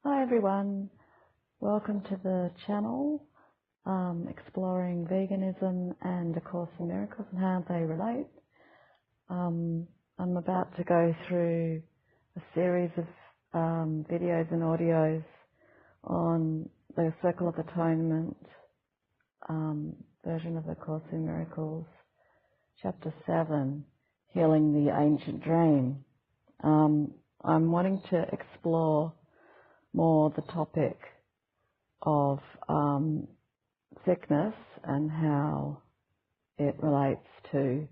Hi everyone, welcome to the channel, exploring veganism and A Course in Miracles and how they relate. I'm about to go through a series of videos and audios on the Circle of Atonement version of A Course in Miracles, Chapter 7, Healing the Ancient Dream. I'm wanting to explore more the topic of sickness and how it relates to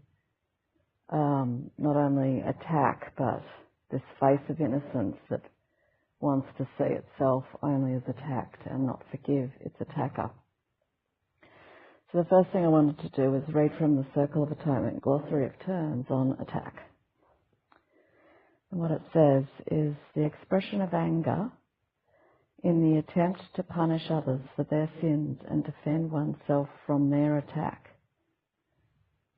not only attack but this face of innocence that wants to see itself only as attacked and not forgive its attacker. So the first thing I wanted to do was read from the Circle of Atonement glossary of terms on attack. And what it says is the expression of anger in the attempt to punish others for their sins and defend oneself from their attack.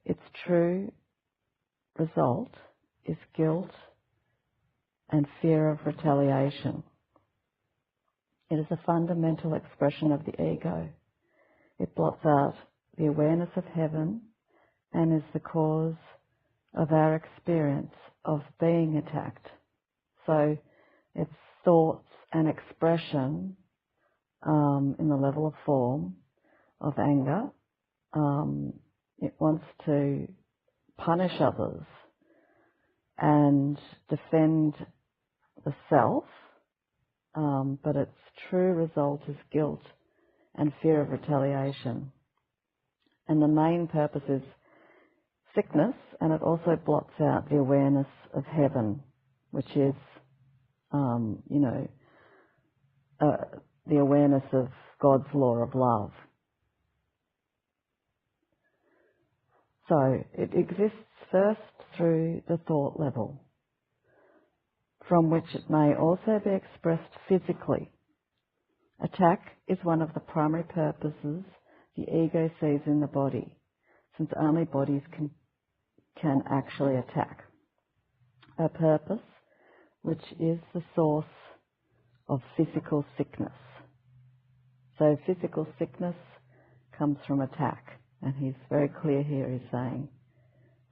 Its true result is guilt and fear of retaliation. It is a fundamental expression of the ego. It blots out the awareness of heaven and is the cause of our experience of being attacked. So its thoughts and expression in the level of form of anger. It wants to punish others and defend the self, but its true result is guilt and fear of retaliation. And the main purpose is sickness, and it also blots out the awareness of heaven, which is the awareness of God's law of love. So it exists first through the thought level, from which it may also be expressed physically. Attack is one of the primary purposes the ego sees in the body, since only bodies can actually attack. A purpose which is the source of physical sickness. So physical sickness comes from attack, and he's very clear here. He's saying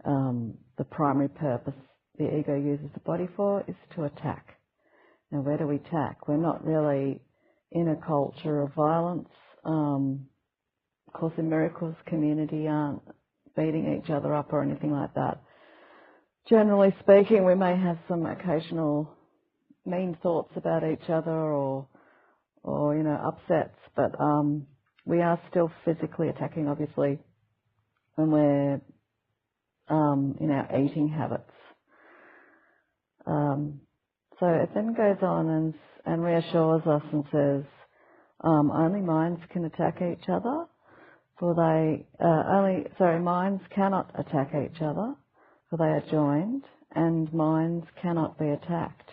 the primary purpose the ego uses the body for is to attack. Now, where do we attack? We're not really in a culture of violence. Course in Miracles community aren't beating each other up or anything like that. Generally speaking, we may have some occasional mean thoughts about each other or upsets, but we are still physically attacking, obviously, when we're in our eating habits. So it then goes on and reassures us and says, only minds can attack each other, minds cannot attack each other, for they are joined, and minds cannot be attacked,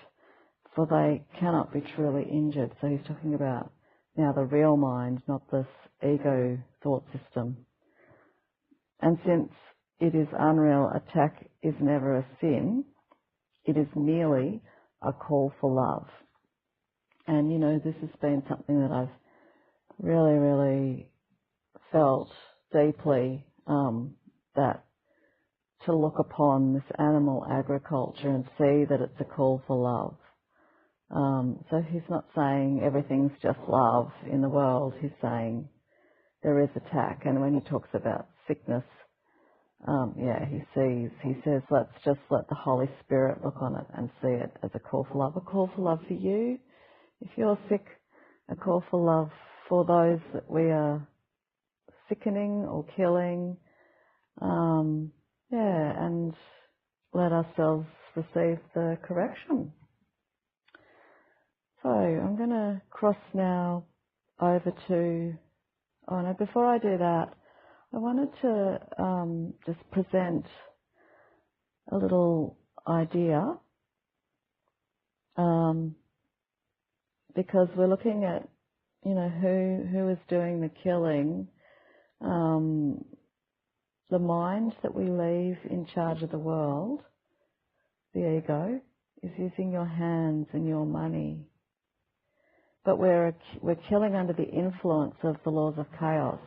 for they cannot be truly injured. So he's talking about now the real mind, not this ego thought system. And since it is unreal, attack is never a sin. It is merely a call for love. And, this has been something that I've really, really felt deeply, that to look upon this animal agriculture and see that it's a call for love. So he's not saying everything's just love in the world. He's saying there is attack. And when he talks about sickness, he says, let's just let the Holy Spirit look on it and see it as a call for love. A call for love for you. If you're sick, a call for love for those that we are sickening or killing. And let ourselves receive the correction. So I'm going to cross now over to, before I do that, I wanted to just present a little idea, because we're looking at, who is doing the killing. The mind that we leave in charge of the world, the ego, is using your hands and your money but we're killing under the influence of the laws of chaos,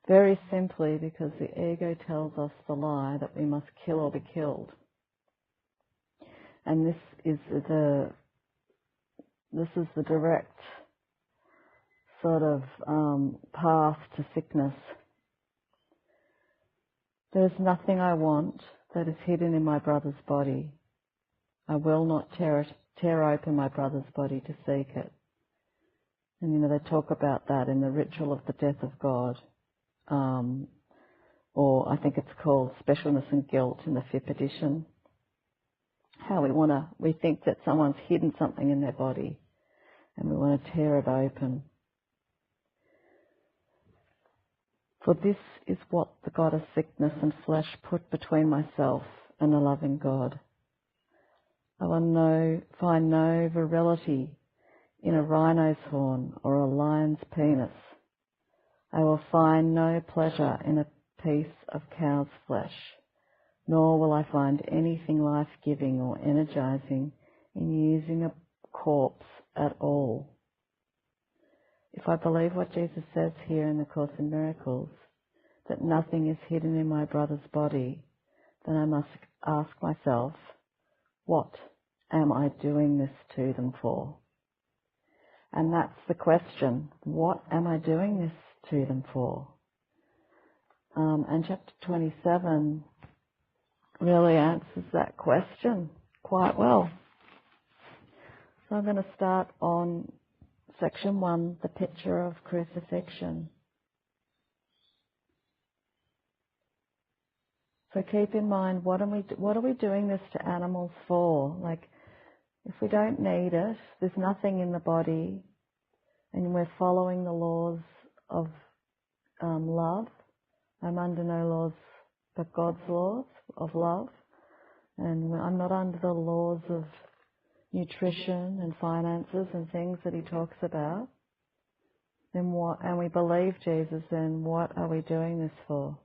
very simply because the ego tells us the lie that we must kill or be killed. And this is the direct sort of path to sickness. There's nothing I want that is hidden in my brother's body. I will not tear open my brother's body to seek it. And they talk about that in the ritual of the death of God, or I think it's called Specialness and Guilt in the 5th edition. How we think that someone's hidden something in their body, and we want to tear it open. For this is what the goddess sickness and flesh put between myself and the loving God. I will find no virility in a rhino's horn or a lion's penis. I will find no pleasure in a piece of cow's flesh, nor will I find anything life-giving or energizing in using a corpse at all. If I believe what Jesus says here in the Course in Miracles, that nothing is hidden in my brother's body, then I must ask myself, what am I doing this to them for? And that's the question. What am I doing this to them for? And chapter 27 really answers that question quite well. So I'm going to start on section 1, the picture of crucifixion. So keep in mind, what are we doing this to animals for? Like, if we don't need it, there's nothing in the body, and we're following the laws of love. I'm under no laws but God's laws of love, and I'm not under the laws of nutrition and finances and things that he talks about. Then what? And we believe Jesus, then what are we doing this for?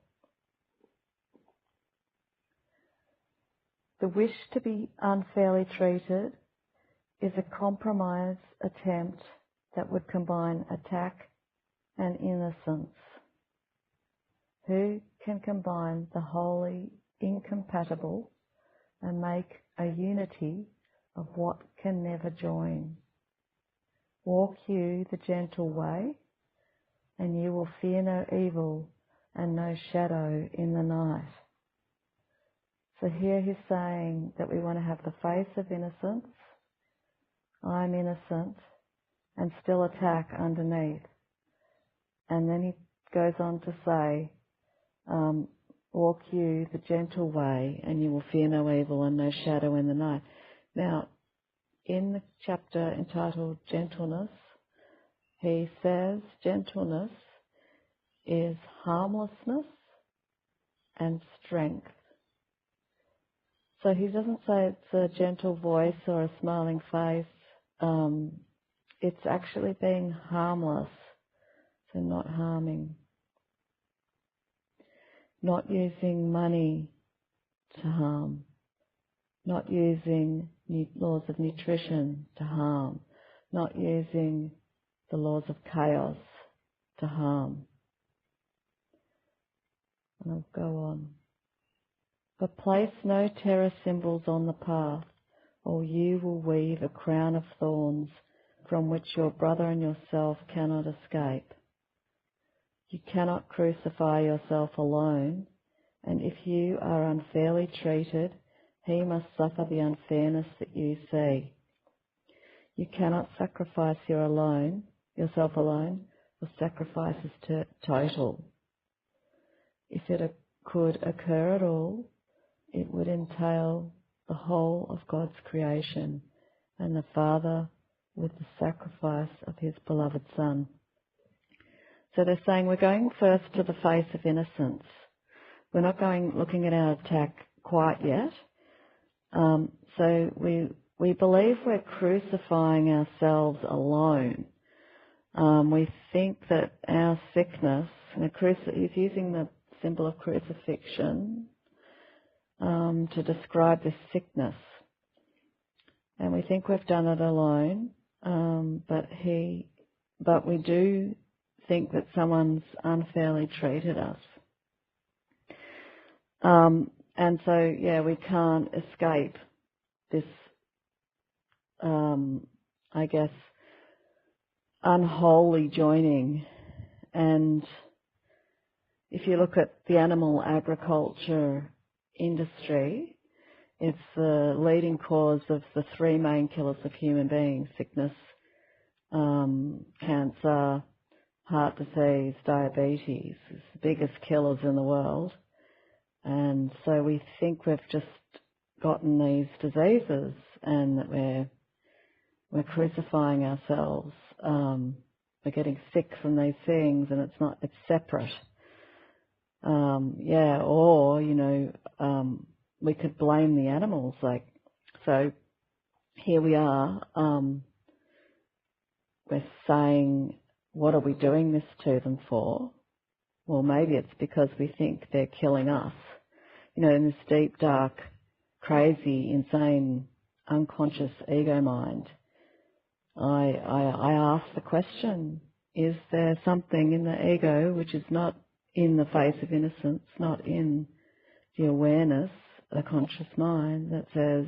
The wish to be unfairly treated is a compromise attempt that would combine attack and innocence. Who can combine the wholly incompatible and make a unity of what can never join? Walk you the gentle way, and you will fear no evil and no shadow in the night. So here he's saying that we want to have the face of innocence, I'm innocent, and still attack underneath. And then he goes on to say, walk you the gentle way, and you will fear no evil and no shadow in the night. Now, in the chapter entitled Gentleness, he says gentleness is harmlessness and strength. So he doesn't say it's a gentle voice or a smiling face. It's actually being harmless, so not harming. Not using money to harm. Not using laws of nutrition to harm. Not using the laws of chaos to harm. And I'll go on. But place no terror symbols on the path, or you will weave a crown of thorns from which your brother and yourself cannot escape. You cannot crucify yourself alone, and if you are unfairly treated, he must suffer the unfairness that you see. You cannot sacrifice yourself alone, or sacrifice is total. If it could occur at all, it would entail the whole of God's creation and the Father with the sacrifice of his beloved Son. So they're saying we're going first to the face of innocence. We're not looking at our attack quite yet. So we believe we're crucifying ourselves alone. We think that our sickness, he's using the symbol of crucifixion to describe this sickness. And we think we've done it alone. but we do think that someone's unfairly treated us. And so, yeah, we can't escape this, I guess, unholy joining. And if you look at the animal agriculture industry, it's the leading cause of the three main killers of human beings: sickness, cancer, heart disease, diabetes. It's the biggest killers in the world. And so we think we've just gotten these diseases and that we're crucifying ourselves. We're getting sick from these things, and it's separate. Or, we could blame the animals. So here we are, we're saying, what are we doing this to them for? Well, maybe it's because we think they're killing us. In this deep, dark, crazy, insane, unconscious ego mind, I ask the question, is there something in the ego which is not in the face of innocence, not in the awareness, the conscious mind, that says,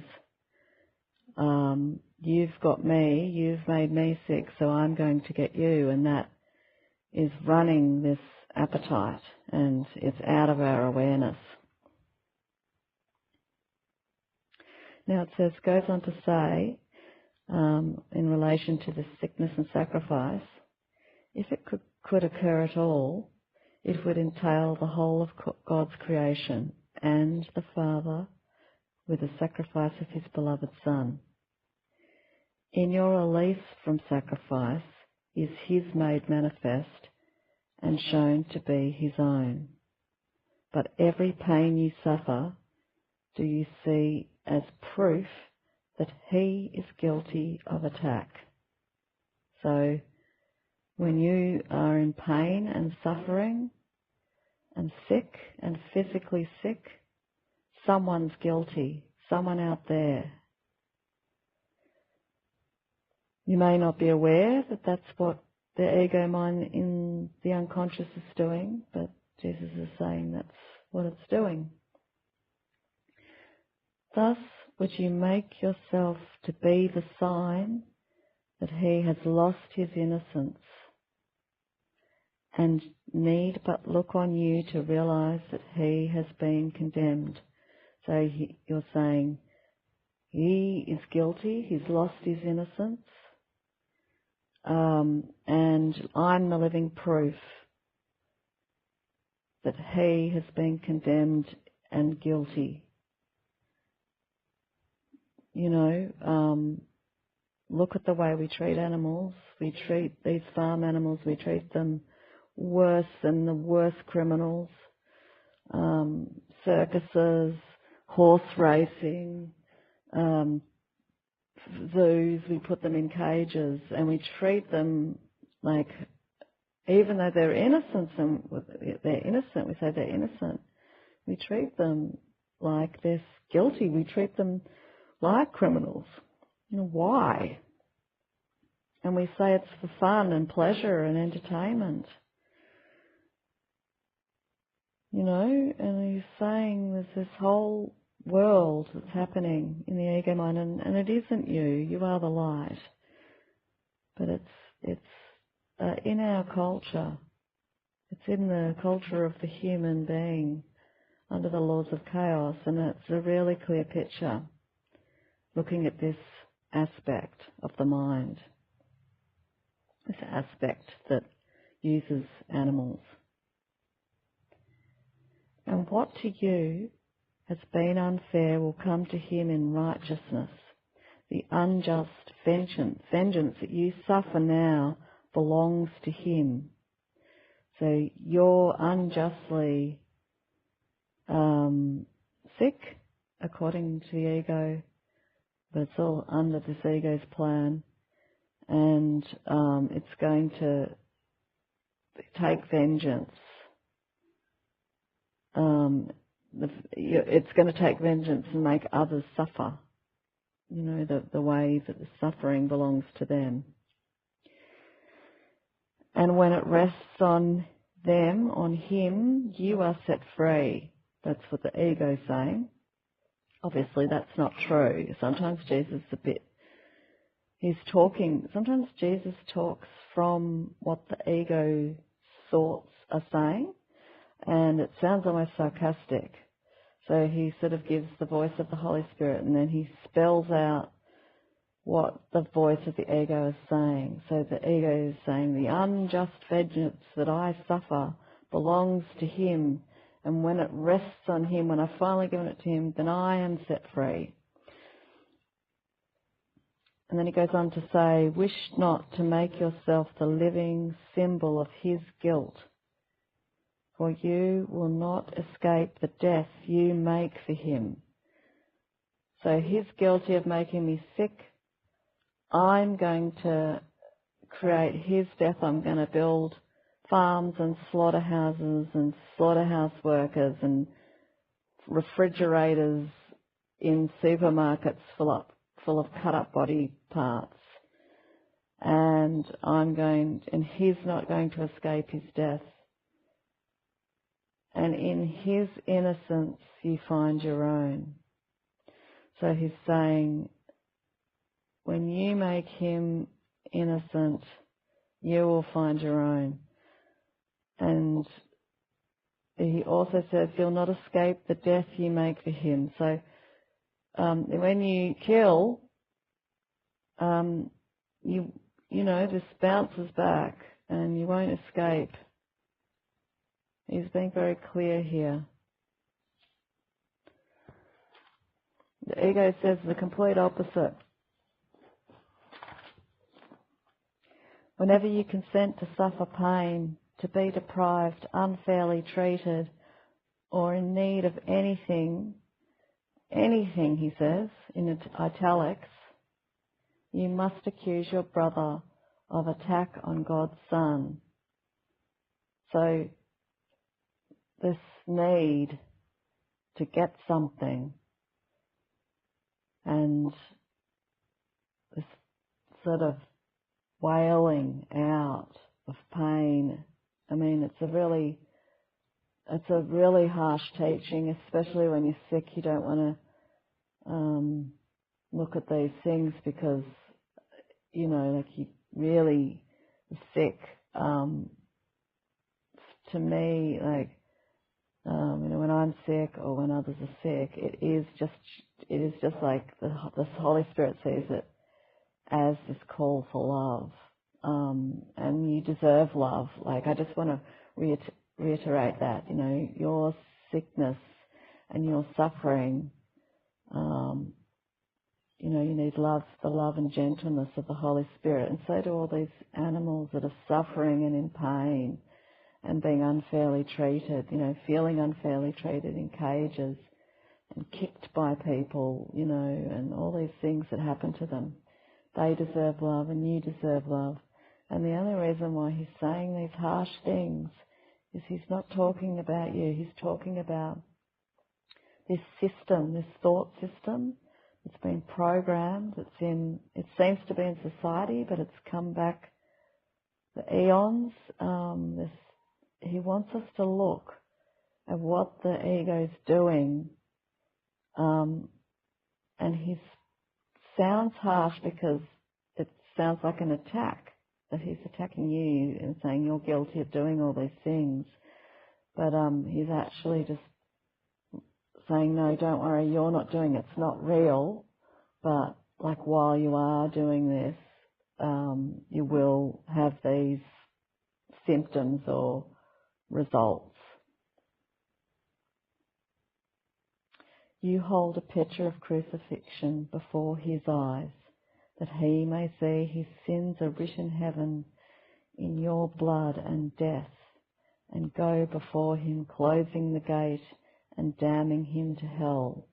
you've got me, you've made me sick, so I'm going to get you, and that is running this appetite, and it's out of our awareness. Now it goes on to say, in relation to this sickness and sacrifice, if it could occur at all, it would entail the whole of God's creation and the Father with the sacrifice of his beloved Son. In your release from sacrifice is his made manifest and shown to be his own. But every pain you suffer, do you see as proof that he is guilty of attack? So when you are in pain and suffering and sick and physically sick, someone's guilty, someone out there. You may not be aware that that's what the ego mind in the unconscious is doing, but Jesus is saying that's what it's doing. Thus would you make yourself to be the sign that he has lost his innocence, and need but look on you to realize that he has been condemned. So you're saying he is guilty, he's lost his innocence, and I'm the living proof that he has been condemned and guilty. Look at the way we treat animals. We treat these farm animals, we treat them worse than the worst criminals. Circuses, horse racing, zoos, we put them in cages and we treat them like, even though they're innocent, we say they're innocent, we treat them like they're guilty, we treat them like criminals. Why? And we say it's for fun and pleasure and entertainment. And he's saying there's this whole world that's happening in the ego mind, and it isn't you. You are the light. But it's in our culture. It's in the culture of the human being under the laws of chaos, and it's a really clear picture looking at this aspect of the mind, this aspect that uses animals. And what to you has been unfair will come to him in righteousness. The unjust vengeance that you suffer now belongs to him. So you're unjustly sick, according to the ego, but it's all under this ego's plan, and it's going to take vengeance. It's going to take vengeance and make others suffer. the way that the suffering belongs to them. And when it rests on them, on him, you are set free. That's what the ego's saying. Obviously, that's not true. Sometimes Jesus sometimes Jesus talks from what the ego thoughts are saying, and it sounds almost sarcastic. So he sort of gives the voice of the Holy Spirit, and then he spells out what the voice of the ego is saying. So the ego is saying, the unjust vengeance that I suffer belongs to him, and when it rests on him, when I've finally given it to him, then I am set free. And then he goes on to say, wish not to make yourself the living symbol of his guilt, for you will not escape the death you make for him. So he's guilty of making me sick. I'm going to create his death. I'm going to build farms and slaughterhouses and slaughterhouse workers and refrigerators in supermarkets full of cut-up body parts. And he's not going to escape his death. And in his innocence you find your own. So he's saying, when you make him innocent, you will find your own. And he also says, you'll not escape the death you make for him. So when you kill, this bounces back and you won't escape. He's being very clear here. The ego says the complete opposite. Whenever you consent to suffer pain, to be deprived, unfairly treated, or in need of anything, he says, in italics, you must accuse your brother of attack on God's Son. So, this need to get something and this sort of wailing out of pain. I mean, it's a really harsh teaching, especially when you're sick. You don't want to look at these things because, you really sick. To me, when I'm sick or when others are sick, it is just like the Holy Spirit sees it as this call for love. And you deserve love. I just want to reiterate that, your sickness and your suffering, you need love, the love and gentleness of the Holy Spirit. And so do all these animals that are suffering and in pain and being unfairly treated, feeling unfairly treated in cages and kicked by people, and all these things that happen to them. They deserve love and you deserve love. And the only reason why he's saying these harsh things is he's not talking about you. He's talking about this system, this thought system that's been programmed. It seems to be in society, but it's come back the eons. He wants us to look at what the ego's doing, and he sounds harsh because it sounds like an attack, that he's attacking you and saying you're guilty of doing all these things. But he's actually just saying, no, don't worry, you're not doing it. It's not real. But while you are doing this, you will have these symptoms or results. You hold a picture of crucifixion before his eyes, that he may see his sins are written in heaven in your blood and death, and go before him, closing the gate and damning him to hell.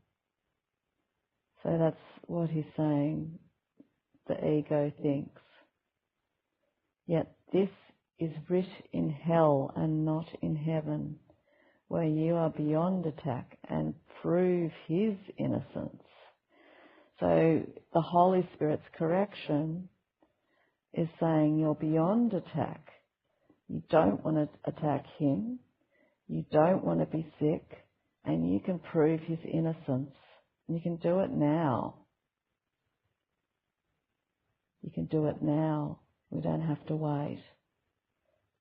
So that's what he's saying, the ego thinks. Yet this is writ in hell and not in heaven, where you are beyond attack and prove his innocence. So the Holy Spirit's correction is saying you're beyond attack. You don't want to attack him. You don't want to be sick. And you can prove his innocence. And you can do it now. You can do it now. We don't have to wait.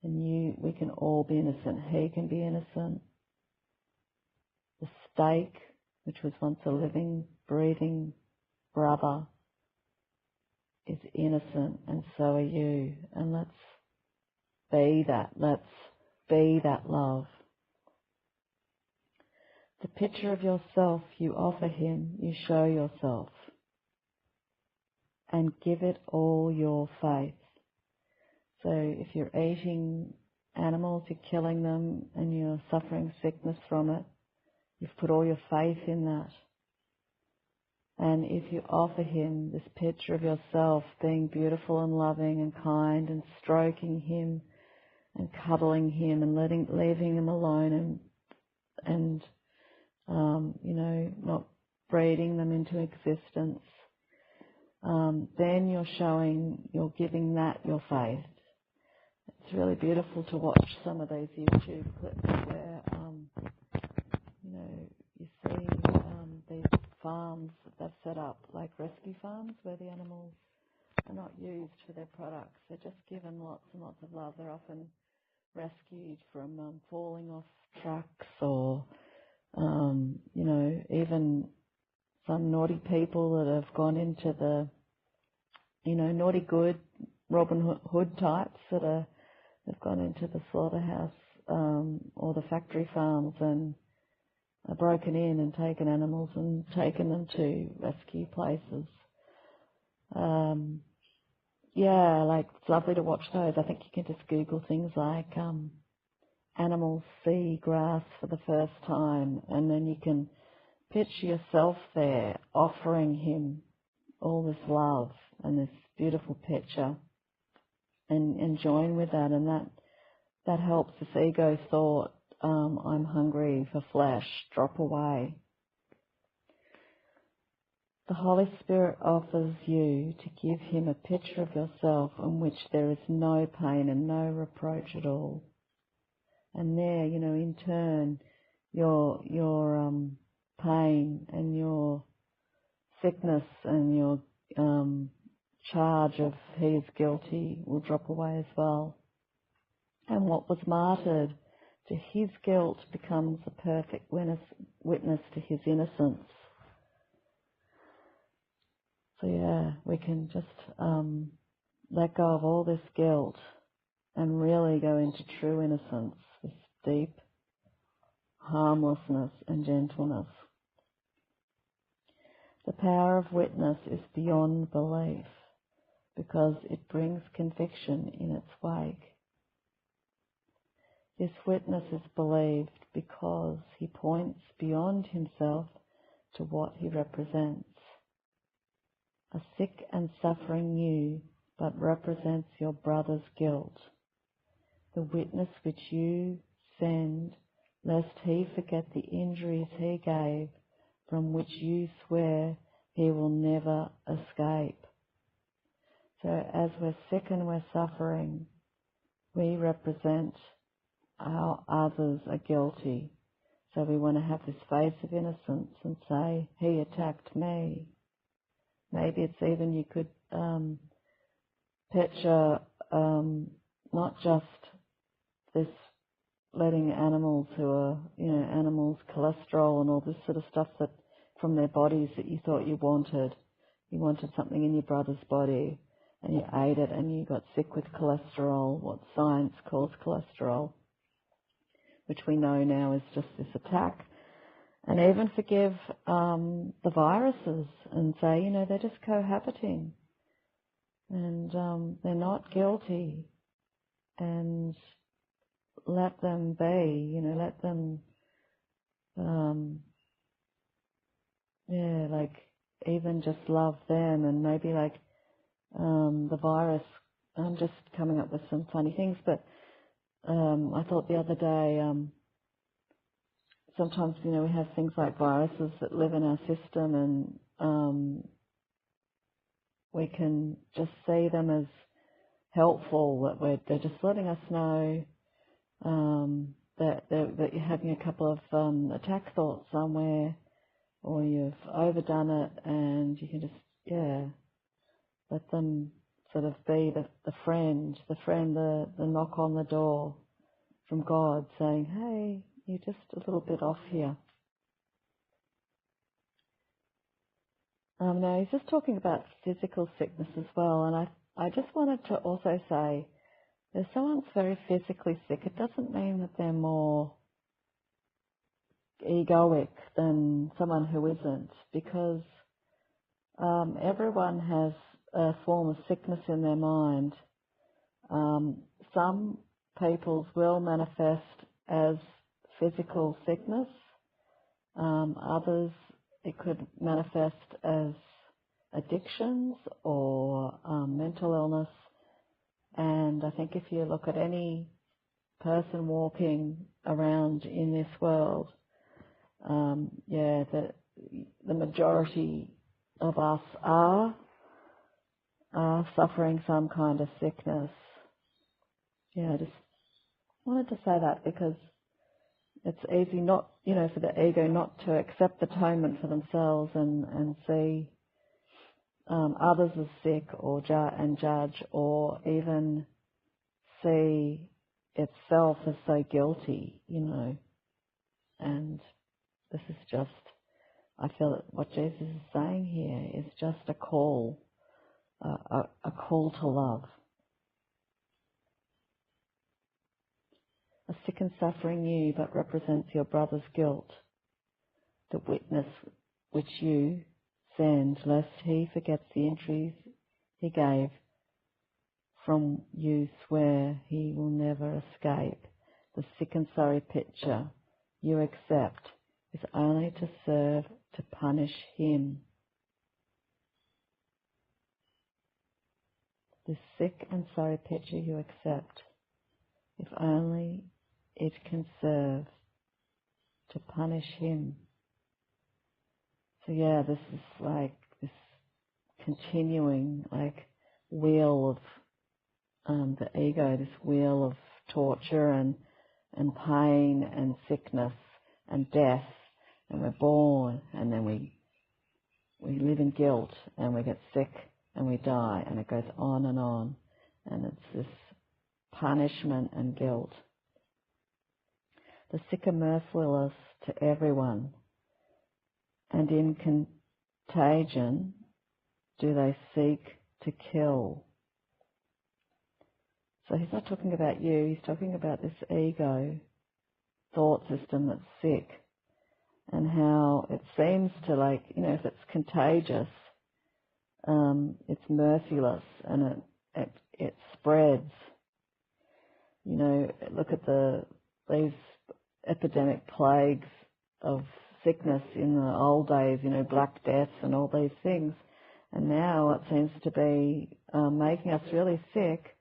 And we can all be innocent. He can be innocent. The stake, which was once a living, breathing brother, is innocent, and so are you. And let's be that. Let's be that love. The picture of yourself you offer him, you show yourself. And give it all your faith. So if you're eating animals, you're killing them, and you're suffering sickness from it, you've put all your faith in that. And if you offer him this picture of yourself being beautiful and loving and kind and stroking him and cuddling him and leaving him alone and not breeding them into existence, then you're giving that your faith. It's really beautiful to watch some of these YouTube clips where, you see these farms that they've set up, like rescue farms, where the animals are not used for their products. They're just given lots and lots of love. They're often rescued from falling off trucks or, even some naughty people that have gone into the, naughty good Robin Hood types that have gone into the slaughterhouse or the factory farms and are broken in and taken animals and taken them to rescue places. It's lovely to watch those. I think you can just Google things like animals see grass for the first time, and then you can picture yourself there offering him all this love and this beautiful picture and join with that, and that helps this ego thought, I'm hungry for flesh, drop away. The Holy Spirit offers you to give him a picture of yourself in which there is no pain and no reproach at all. And there, in turn, your pain and your sickness and your charge of he is guilty will drop away as well. And what was martyred to his guilt becomes a perfect witness to his innocence. So we can just let go of all this guilt and really go into true innocence, this deep harmlessness and gentleness. The power of witness is beyond belief because it brings conviction in its wake. This witness is believed because he points beyond himself to what he represents. A sick and suffering you, but represents your brother's guilt. The witness which you send, lest he forget the injuries he gave, from which you swear he will never escape. So as we're sick and we're suffering, we represent how others are guilty. So we want to have this face of innocence and say, he attacked me. Maybe it's even you could picture not just this letting animals who are, animals cholesterol and all this sort of stuff that from their bodies that you thought you wanted. You wanted something in your brother's body and you ate it and you got sick with cholesterol, what science calls cholesterol, which we know now is just this attack. And even forgive the viruses and say, they're just cohabiting and they're not guilty, and let them be, let them, even just love them, and maybe the virus, I'm just coming up with some funny things, but I thought the other day, sometimes, we have things like viruses that live in our system, and we can just see them as helpful, that they're just letting us know that you're having a couple of attack thoughts somewhere, or you've overdone it, and you can just, let them sort of be the friend, the knock on the door from God saying, hey, you're just a little bit off here. Now, he's just talking about physical sickness as well, and I just wanted to also say, if someone's very physically sick, it doesn't mean that they're more egoic than someone who isn't, because everyone has a form of sickness in their mind. Some people's will manifest as physical sickness. Others, it could manifest as addictions or mental illness. And I think if you look at any person walking around in this world, the majority of us are suffering some kind of sickness. I just wanted to say that because it's easy not, for the ego not to accept atonement for themselves and see others as sick or judge, or even see itself as so guilty, And this is just, I feel that what Jesus is saying here is just a call, a call to love. A sick and suffering you but represents your brother's guilt, the witness which you send, lest he forgets the entries he gave. From you swear he will never escape. The sick and sorry picture you accept is only to serve to punish him. The sick and sorry picture you accept, if only it can serve to punish him. So this is like this continuing wheel of the ego, this wheel of torture and pain and sickness and death, and we're born and then we live in guilt and we get sick and we die, and it goes on, and it's this punishment and guilt. The sick are merciless to everyone, and in contagion do they seek to kill. So he's not talking about you, he's talking about this ego thought system that's sick, and how it seems to if it's contagious, it's merciless, and it spreads. Look at these epidemic plagues of sickness in the old days, Black Death and all these things. And now it seems to be making us really sick.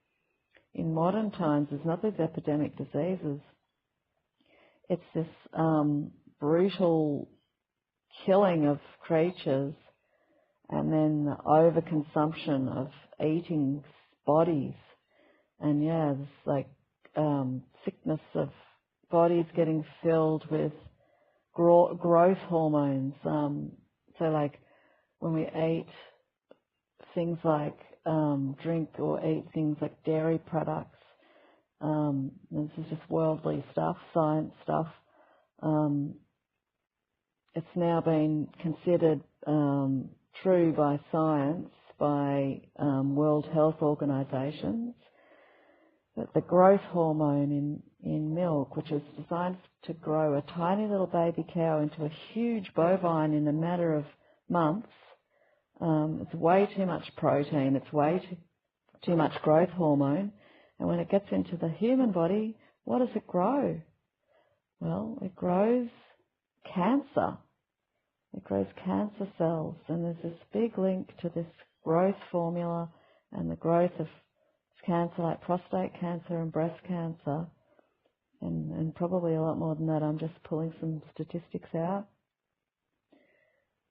In modern times, it's not these epidemic diseases. It's this brutal killing of creatures, and then the overconsumption of eating bodies. And there's sickness of bodies getting filled with growth hormones. So when we eat things like drink or eat things like dairy products, this is just worldly stuff, science stuff. It's now been considered true by science, by World Health Organizations, that the growth hormone in milk, which is designed to grow a tiny little baby cow into a huge bovine in a matter of months, it's way too much protein, it's way too much growth hormone, and when it gets into the human body, what does it grow? Well, it grows cancer. It grows cancer cells, and there's this big link to this growth formula and the growth of cancer like prostate cancer and breast cancer, and probably a lot more than that. I'm just pulling some statistics out.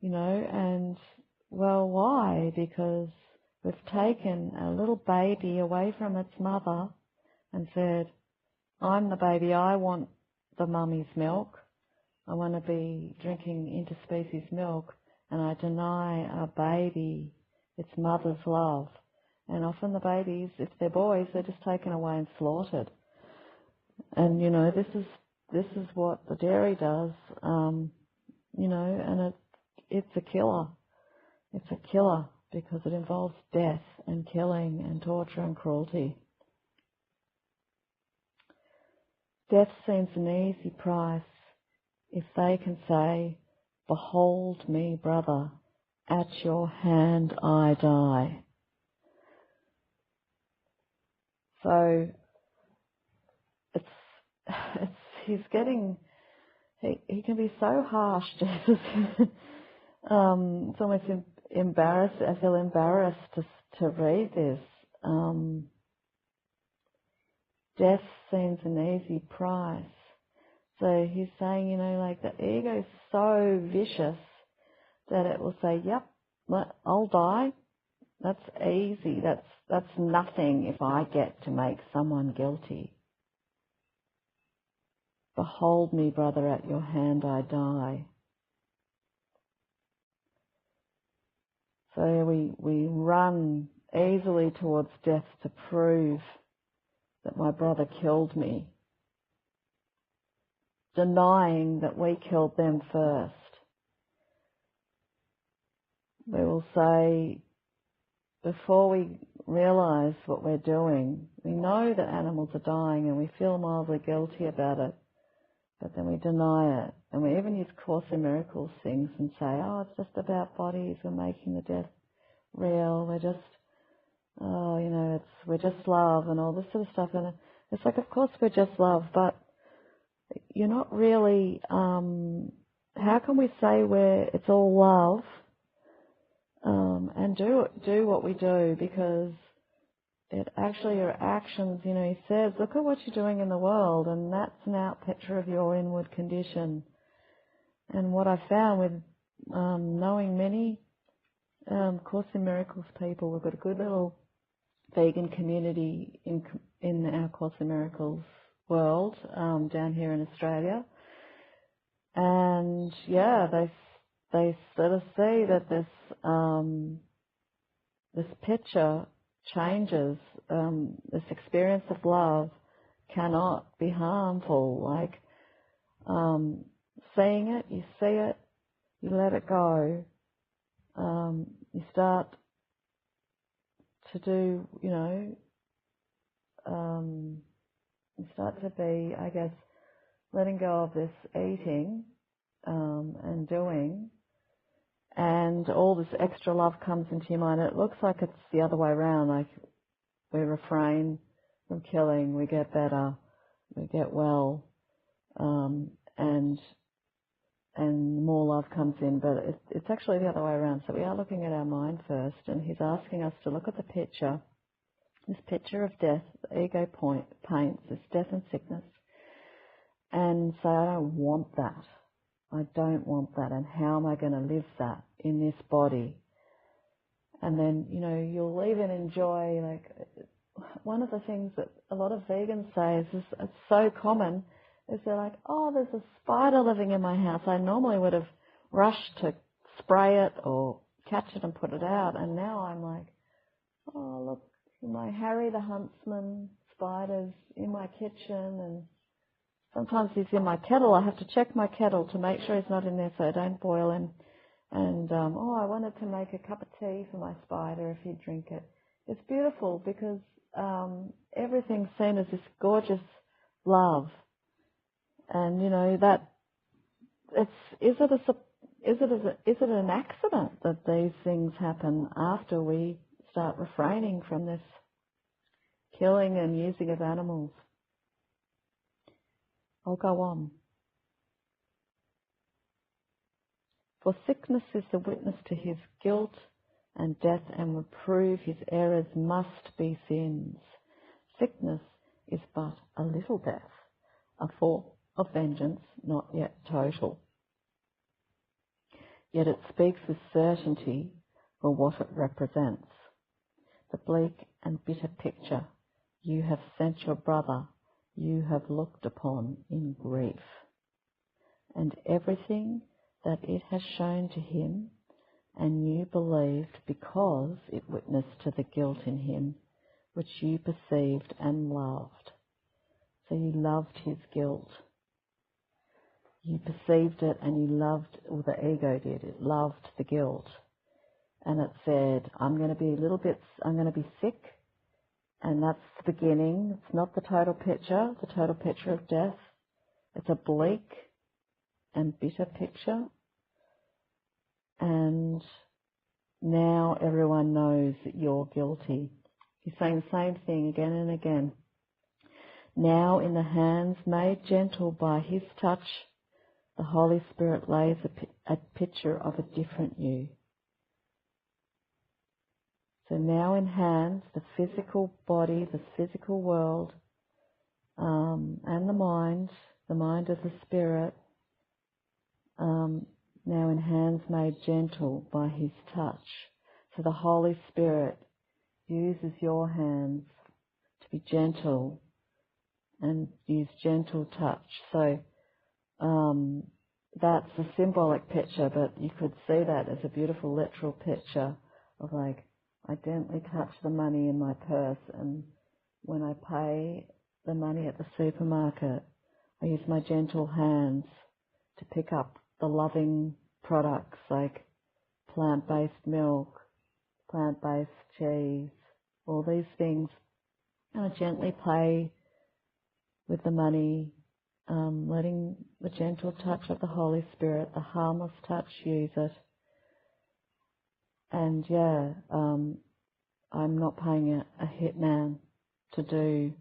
And well, why? Because We've taken a little baby away from its mother and said, I'm the baby, I want the mummy's milk. I want to be drinking interspecies milk, and I deny a baby its mother's love. And often the babies, if they're boys, they're just taken away and slaughtered. And, this is what the dairy does, and it's a killer. It's a killer because it involves death and killing and torture and cruelty. Death seems an easy price if they can say, behold me, brother, at your hand I die. So he can be so harsh, Jesus. It's almost embarrassed. I feel embarrassed to read this. Death seems an easy price. So he's saying, the ego is so vicious that it will say, yep, I'll die. That's easy. That's nothing if I get to make someone guilty. Behold me, brother, at your hand I die. So we run easily towards death to prove that my brother killed me, denying that we killed them first. We will say, before we realize what we're doing, we know that animals are dying and we feel mildly guilty about it, but then we deny it. And we even use Course in Miracles things and say, oh, it's just about bodies, we're making the death real, we're just, we're just love and all this sort of stuff. And it's like, of course we're just love, but you're not really, how can we say it's all love, and do what we do, because it actually, your actions, he says, look at what you're doing in the world, and that's an out picture of your inward condition. And what I found with knowing many Course in Miracles people, we've got a good little vegan community in our Course in Miracles world down here in Australia, and they sort of see that this picture changes. This experience of love cannot be harmful. Like seeing it, you see it, you let it go. You start to do, you start to be, I guess, letting go of this eating and doing, and all this extra love comes into your mind. It looks like it's the other way around, like we refrain from killing, we get better, we get well, and more love comes in, but it's actually the other way around. So we are looking at our mind first, and he's asking us to look at the picture, this picture of death, the ego paints, this death and sickness, and say, I don't want that. I don't want that, and how am I going to live that in this body? And then, you'll even enjoy, like, one of the things that a lot of vegans say is it's so common, is they're like, oh, there's a spider living in my house. I normally would have rushed to spray it or catch it and put it out, and now I'm like, oh, look, my Harry the Huntsman spider's in my kitchen, and sometimes he's in my kettle. I have to check my kettle to make sure he's not in there so I don't boil him. And, I wanted to make a cup of tea for my spider if he'd drink it. It's beautiful because everything's seen as this gorgeous love. And, that is it an accident that these things happen after we start refraining from this killing and using of animals? I'll go on. For sickness is the witness to his guilt, and death and reprove his errors must be sins. Sickness is but a little death, a form of vengeance not yet total. Yet it speaks with certainty for what it represents. the bleak and bitter picture you have sent your brother you have looked upon in grief, and everything that it has shown to him, and you believed because it witnessed to the guilt in him, which you perceived and loved. So you loved his guilt. You perceived it and you loved, or the ego did, it loved the guilt. And it said, I'm going to be sick, and that's the beginning. It's not the total picture of death. It's a bleak and bitter picture. And now everyone knows that you're guilty. He's saying the same thing again and again. Now in the hands made gentle by his touch, the Holy Spirit lays a picture of a different you. So now in hands, the physical body, the physical world, and the mind of the spirit, now in hands made gentle by his touch. So the Holy Spirit uses your hands to be gentle and use gentle touch. So that's a symbolic picture, but you could see that as a beautiful literal picture of like, I gently touch the money in my purse, and when I pay the money at the supermarket, I use my gentle hands to pick up the loving products like plant-based milk, plant-based cheese, all these things. And I gently play with the money, letting the gentle touch of the Holy Spirit, the harmless touch, use it. And I'm not paying a hitman to do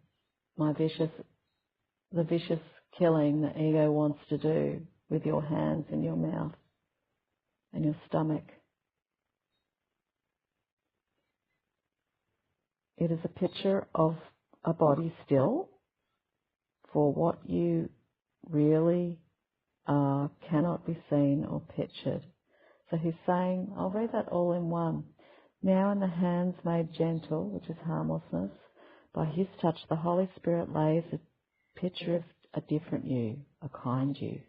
the vicious killing the ego wants to do with your hands and your mouth and your stomach. It is a picture of a body still, for what you really are cannot be seen or pictured. So he's saying, I'll read that all in one. Now in the hands made gentle, which is harmlessness, by his touch the Holy Spirit lays a picture of a different you, a kind you.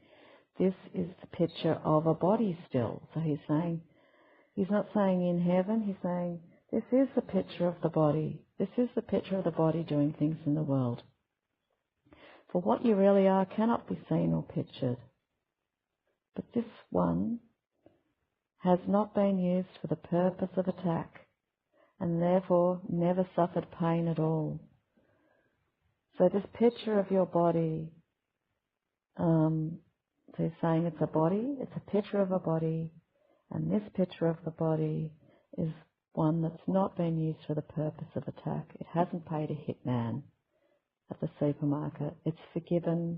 This is the picture of a body still. So he's saying, he's not saying in heaven, he's saying, this is the picture of the body. This is the picture of the body doing things in the world. For what you really are cannot be seen or pictured. But this one has not been used for the purpose of attack, and therefore never suffered pain at all. So this picture of your body, so he's saying it's a body, it's a picture of a body, and this picture of the body is one that's not been used for the purpose of attack. It hasn't paid a hitman at the supermarket. It's forgiven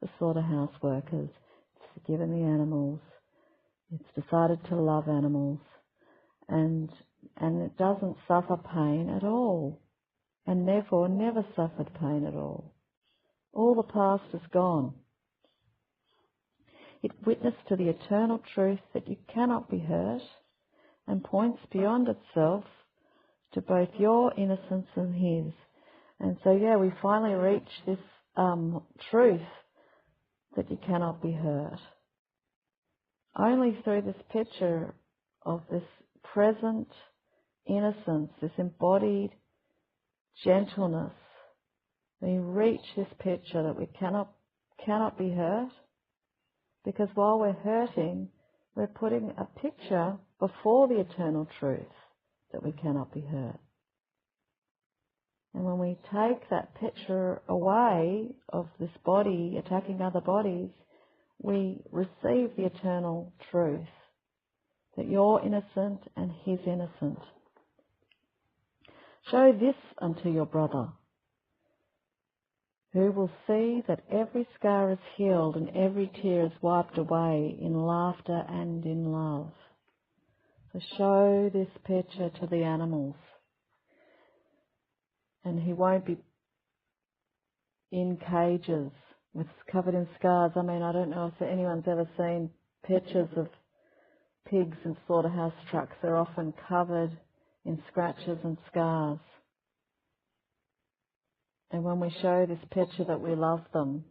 the slaughterhouse workers. It's forgiven the animals. It's decided to love animals. And it doesn't suffer pain at all. And therefore never suffered pain at all. All the past is gone. It witnessed to the eternal truth that you cannot be hurt, and points beyond itself to both your innocence and his. And so, we finally reach this truth that you cannot be hurt. Only through this picture of this present innocence, this embodied gentleness, we reach this picture that we cannot be hurt. Because while we're hurting, we're putting a picture before the eternal truth that we cannot be hurt. And when we take that picture away of this body attacking other bodies, we receive the eternal truth that you're innocent and he's innocent. Show this unto your brother, who will see that every scar is healed and every tear is wiped away in laughter and in love. So show this picture to the animals. And he won't be in cages covered in scars. I mean, I don't know if anyone's ever seen pictures of pigs in slaughterhouse trucks. They're often covered in scratches and scars. And when we show this picture that we love them,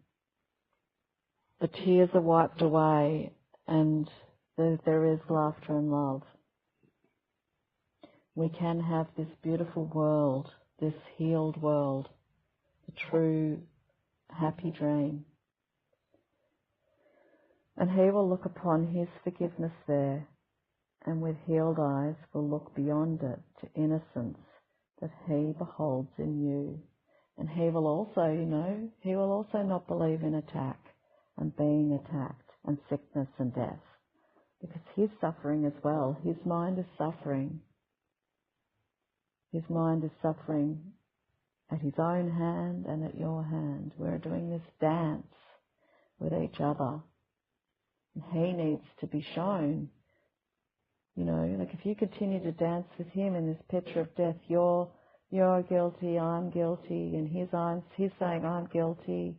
the tears are wiped away and there is laughter and love. We can have this beautiful world, this healed world, a true happy dream. And he will look upon his forgiveness there, and with healed eyes will look beyond it to innocence that he beholds in you. And he will also, he will also not believe in attack and being attacked and sickness and death, because he's suffering as well. His mind is suffering. His mind is suffering at his own hand and at your hand. We're doing this dance with each other. And he needs to be shown. Like if you continue to dance with him in this picture of death, you're guilty, I'm guilty, and he's saying I'm guilty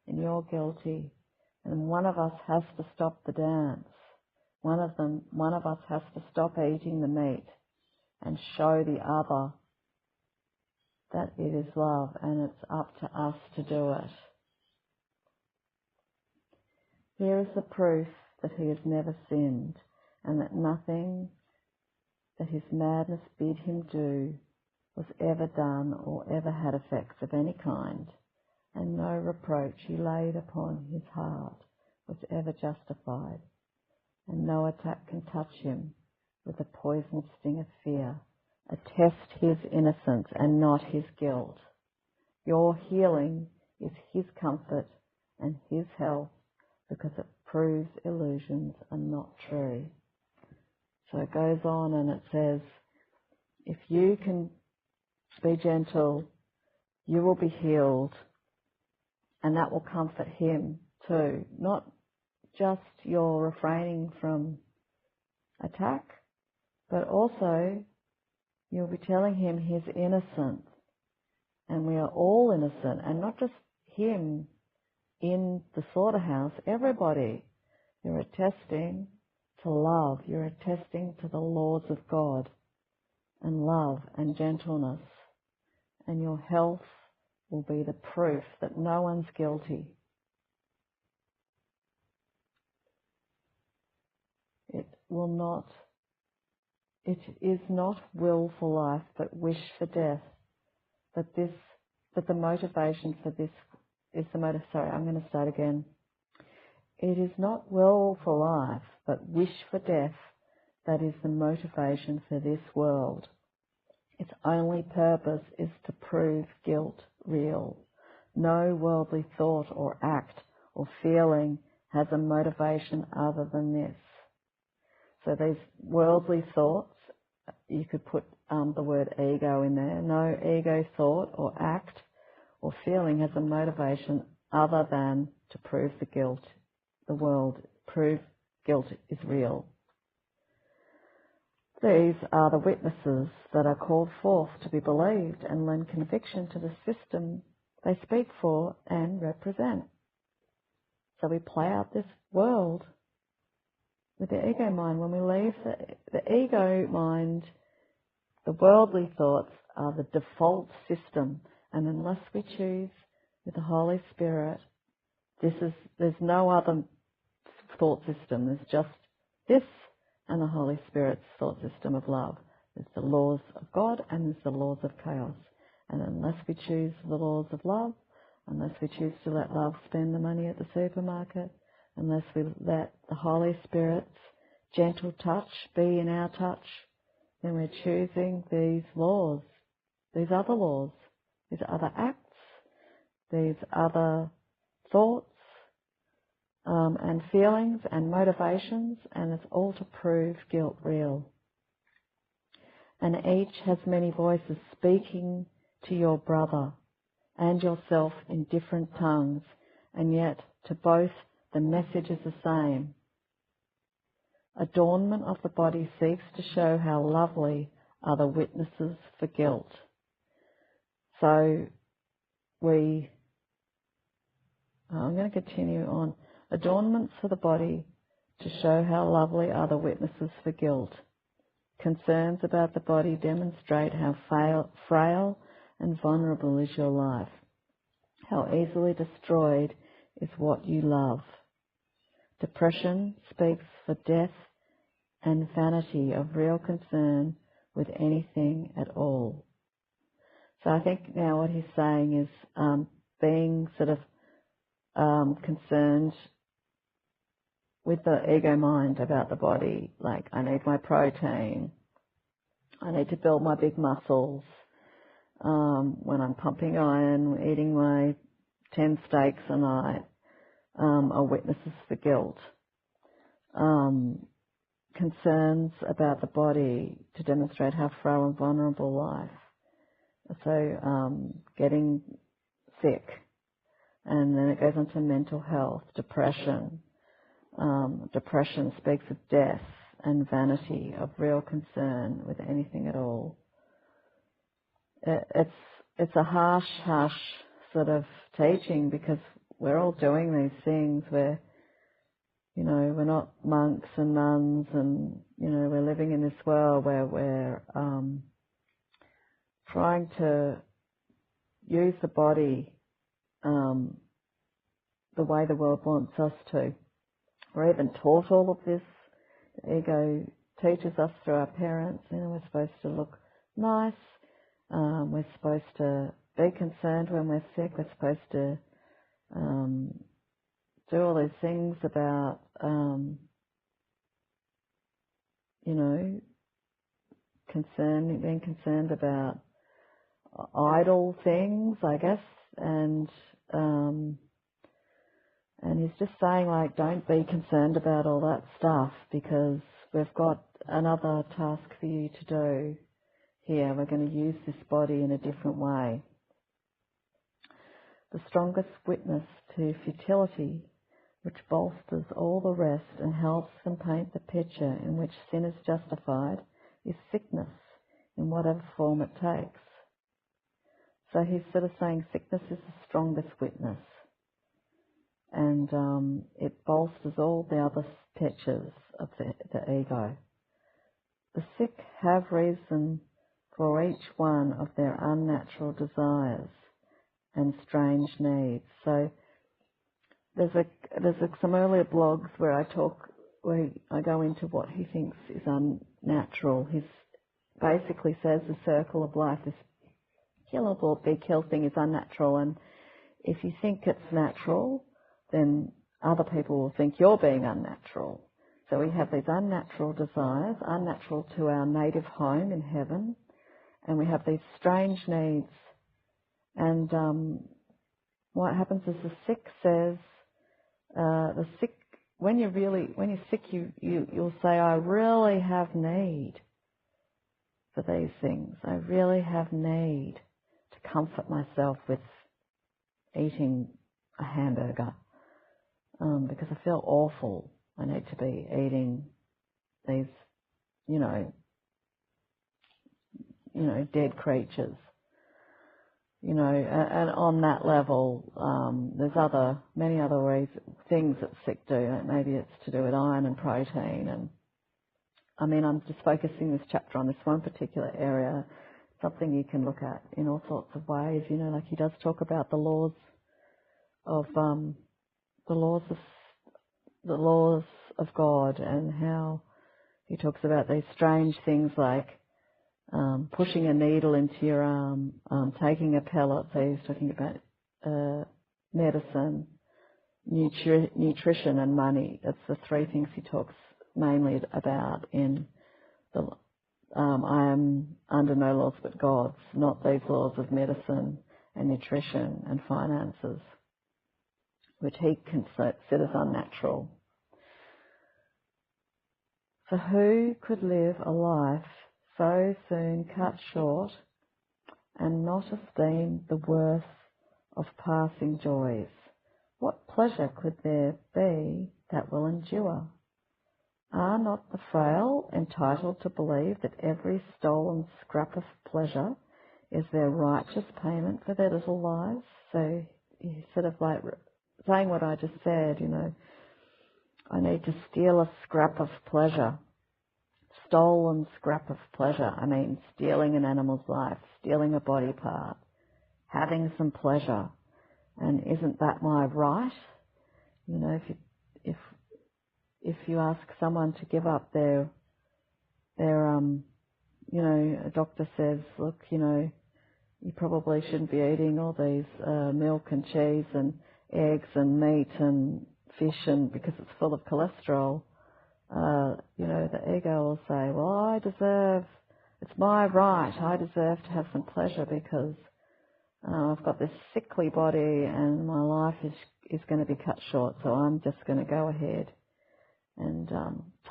and you're guilty. And one of us has to stop the dance. One of us has to stop eating the meat and show the other that it is love, and it's up to us to do it. Here is the proof that he has never sinned, and that nothing that his madness bid him do was ever done or ever had effects of any kind, and no reproach he laid upon his heart was ever justified, and no attack can touch him with the poisoned sting of fear. Attest his innocence and not his guilt. Your healing is his comfort and his health, because it proves illusions are not true. So it goes on and it says, if you can be gentle, you will be healed, and that will comfort him too. Not just your refraining from attack, but also you'll be telling him he's innocent, and we are all innocent, and not just him in the slaughterhouse, everybody. You're attesting to love, you're attesting to the laws of God, and love and gentleness, and your health will be the proof that no one's guilty. It is not will for life, but wish for death. But the motivation for this is I'm going to start again. It is not will for life, but wish for death that is the motivation for this world. Its only purpose is to prove guilt real. No worldly thought or act or feeling has a motivation other than this. So these worldly thoughts, you could put the word ego in there. No ego thought or act or feeling has a motivation other than to prove prove guilt is real. These are the witnesses that are called forth to be believed and lend conviction to the system they speak for and represent. So we play out this world with the ego mind. When we leave the ego mind, the worldly thoughts are the default system, and unless we choose with the Holy Spirit, there's no other thought system. There's just this and the Holy Spirit's thought system of love. There's the laws of God and there's the laws of chaos. And unless we choose the laws of love, unless we choose to let love spend the money at the supermarket, unless we let the Holy Spirit's gentle touch be in our touch, then we're choosing these laws, these other laws, these other acts, these other thoughts and feelings and motivations, and it's all to prove guilt real. And each has many voices speaking to your brother and yourself in different tongues, and yet to both the message is the same. Adornment of the body seeks to show how lovely are the witnesses for guilt. So I'm going to continue on. Adornments for the body to show how lovely are the witnesses for guilt. Concerns about the body demonstrate how frail and vulnerable is your life. How easily destroyed is what you love. Depression speaks for death and vanity of real concern with anything at all. So I think now what he's saying is being sort of concerned with the ego mind about the body, like I need my protein, I need to build my big muscles, when I'm pumping iron, eating my 10 steaks a night, are witnesses for guilt. Concerns about the body to demonstrate how frail and vulnerable life. So getting sick, and then it goes on to mental health, depression. Depression speaks of death and vanity, of real concern with anything at all. It's a harsh sort of teaching, because we're all doing these things where, you know, we're not monks and nuns, and, you know, we're living in this world where we're trying to use the body the way the world wants us to. We're even taught all of this. The ego teaches us through our parents. You know, we're supposed to look nice. We're supposed to be concerned when we're sick. We're supposed to do all these things about, you know, being concerned about idle things, I guess, and he's just saying, like, don't be concerned about all that stuff, because we've got another task for you to do here. We're going to use this body in a different way. The strongest witness to futility, which bolsters all the rest and helps them paint the picture in which sin is justified, is sickness, in whatever form it takes. So he's sort of saying sickness is the strongest witness, and it bolsters all the other pictures of the ego. The sick have reason for each one of their unnatural desires and strange needs. So there's some earlier blogs where I go into what he thinks is unnatural. He basically says the circle of life, this kill or be killed thing, is unnatural, and if you think it's natural, then other people will think you're being unnatural. So we have these unnatural desires, unnatural to our native home in heaven, and we have these strange needs. And what happens is the sick says, when you're sick, you'll say, I really have need for these things. I really have need to comfort myself with eating a hamburger, because I feel awful. I need to be eating these, you know, dead creatures. You know, and on that level, there's many other things that sick do. Maybe it's to do with iron and protein. And I mean, I'm just focusing this chapter on this one particular area. Something you can look at in all sorts of ways. You know, like he does talk about the laws of God, and how he talks about these strange things like pushing a needle into your arm, taking a pellet. So he's talking about medicine, nutrition and money. That's the three things he talks mainly about in the I am under no laws but God's, not these laws of medicine and nutrition and finances, which he considers unnatural. For who could live a life so soon cut short and not esteem the worth of passing joys? What pleasure could there be that will endure? Are not the frail entitled to believe that every stolen scrap of pleasure is their righteous payment for their little lives? So he's sort of like saying what I just said, you know, I need to steal a scrap of pleasure stolen scrap of pleasure. I mean, stealing an animal's life, stealing a body part, having some pleasure. And isn't that my right? You know, if you ask someone to give up their you know, a doctor says, look, you know, you probably shouldn't be eating all these milk and cheese and eggs and meat and fish, and because it's full of cholesterol, you know, the ego will say, well, it's my right, I deserve to have some pleasure because I've got this sickly body and my life is going to be cut short, so I'm just going to go ahead and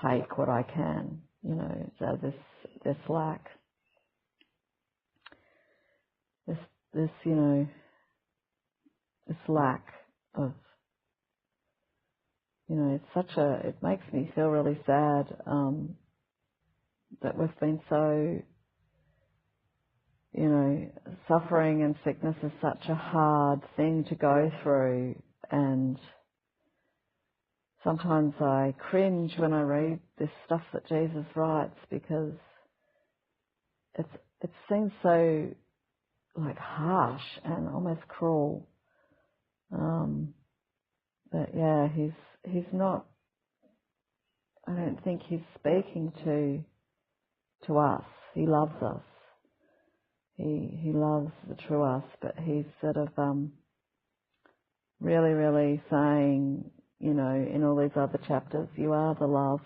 take what I can, you know. So this lack, this you know, this lack of, you know, it makes me feel really sad that we've been so, you know, suffering and sickness is such a hard thing to go through, and sometimes I cringe when I read this stuff that Jesus writes because it seems so like harsh and almost cruel. But yeah, he's not. I don't think he's speaking to us. He loves us. He loves the true us, but he's sort of really, really saying, you know, in all these other chapters, you are the love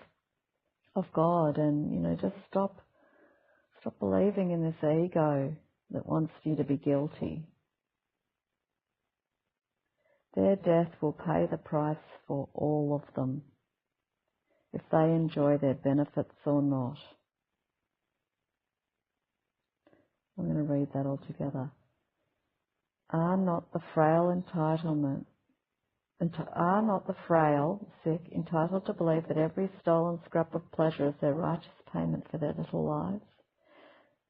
of God, and, you know, just stop believing in this ego that wants you to be guilty. Their death will pay the price for all of them, if they enjoy their benefits or not. I'm going to read that all together. Are not the frail, sick, entitled to believe that every stolen scrap of pleasure is their righteous payment for their little lives?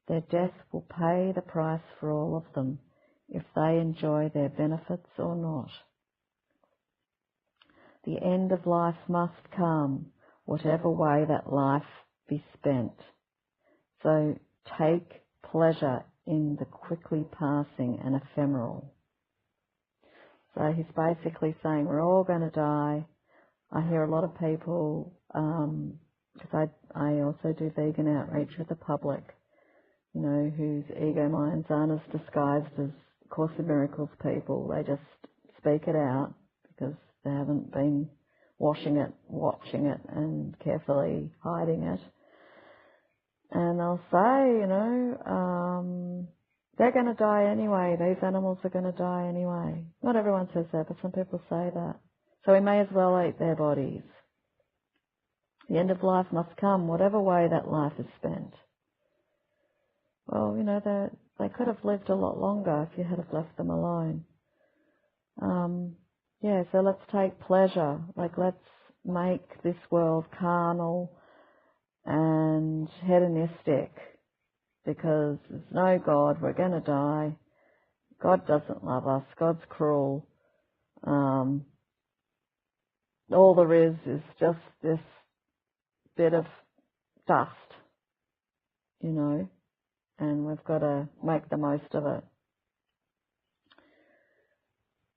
Their death will pay the price for all of them, if they enjoy their benefits or not. The end of life must come, whatever way that life be spent. So take pleasure in the quickly passing and ephemeral. So he's basically saying we're all going to die. I hear a lot of people, because I also do vegan outreach with the public, you know, whose ego minds aren't as disguised as Course in Miracles people. They just speak it out because they haven't been washing it, watching it, and carefully hiding it. And they'll say, you know, they're going to die anyway. These animals are going to die anyway. Not everyone says that, but some people say that. So we may as well eat their bodies. The end of life must come, whatever way that life is spent. Well, you know, they could have lived a lot longer if you had have left them alone. Yeah, so let's take pleasure. Like, let's make this world carnal and hedonistic, because there's no God, we're going to die. God doesn't love us. God's cruel. All there is just this bit of dust, you know, and we've got to make the most of it.